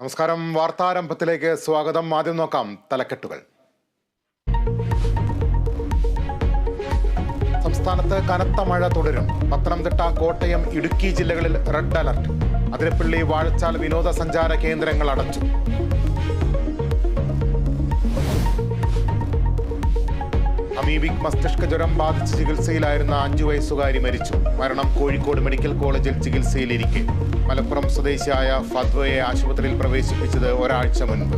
നമസ്കാരം. വാർത്താരംഭത്തിലേക്ക് സ്വാഗതം. ആദ്യം നോക്കാം തലക്കെട്ടുകൾ. സംസ്ഥാനത്ത് കനത്ത മഴ തുടരും. പത്തനംതിട്ട, കോട്ടയം, ഇടുക്കി ജില്ലകളിൽ റെഡ് അലർട്ട്. അതിരപ്പള്ളി, വാഴച്ചാൽ വിനോദസഞ്ചാര കേന്ദ്രങ്ങൾ അടച്ചു. അമീബിക് മസ്തിഷ്ക ജ്വരം ബാധിച്ച് ചികിത്സയിലായിരുന്ന 5 വയസ്സുകാരി മരിച്ചു. മരണം കോഴിക്കോട് മെഡിക്കൽ കോളേജിൽ ചികിത്സയിലിരിക്കെ. മലപ്പുറം സ്വദേശിയായ ഫത്വയെ ആശുപത്രിയിൽ പ്രവേശിപ്പിച്ചത് ഒരാഴ്ച മുൻപ്.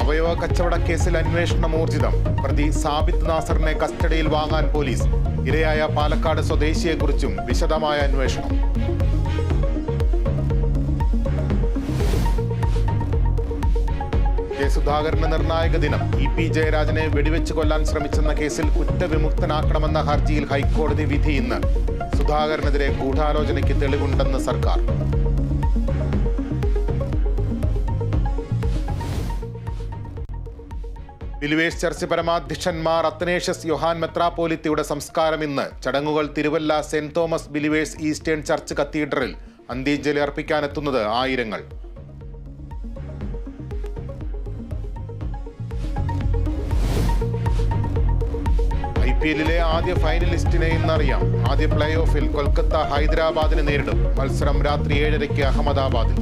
അവയവ കച്ചവട കേസിൽ അന്വേഷണം ഊർജിതം. പ്രതി സാബിത്ത് നാസറിനെ കസ്റ്റഡിയിൽ വാങ്ങാൻ പോലീസ്. ഇരയായ പാലക്കാട് സ്വദേശിയെക്കുറിച്ചും വിശദമായ അന്വേഷണം. കെ സുധാകരന് നിർണായക ദിനം. ഇ.പി. ജയരാജനെ വെടിവെച്ച് കൊല്ലാൻ ശ്രമിച്ചെന്ന കേസിൽ കുറ്റവിമുക്തനാക്കണമെന്ന ഹർജിയിൽ ഹൈക്കോടതി വിധി ഇന്ന്. സുധാകരനെതിരെ ഗൂഢാലോചനയ്ക്ക് തെളിവുണ്ടെന്ന് സർക്കാർ. ബിലീവേഴ്സ് ചർച്ച് പരമാധ്യക്ഷന്മാർ അത്തനേഷ്യസ് യോഹാൻ മെത്രാപ്പോലിത്തയുടെ സംസ്കാരം ഇന്ന്. ചടങ്ങുകൾ Thiruvalla saint Thomas believers eastern church കത്തീഡ്രലിൽ. അന്ത്യാഞ്ജലി അർപ്പിക്കാനെത്തുന്നത് ആയിരങ്ങൾ. IPL-ലെ ആദ്യ ഫൈനലിസ്റ്റിനെ ഇന്നറിയാം. ആദ്യ പ്ലേ ഓഫിൽ കൊൽക്കത്ത ഹൈദരാബാദിനെ നേരിടും. മത്സരം രാത്രി 7:30 അഹമ്മദാബാദിൽ.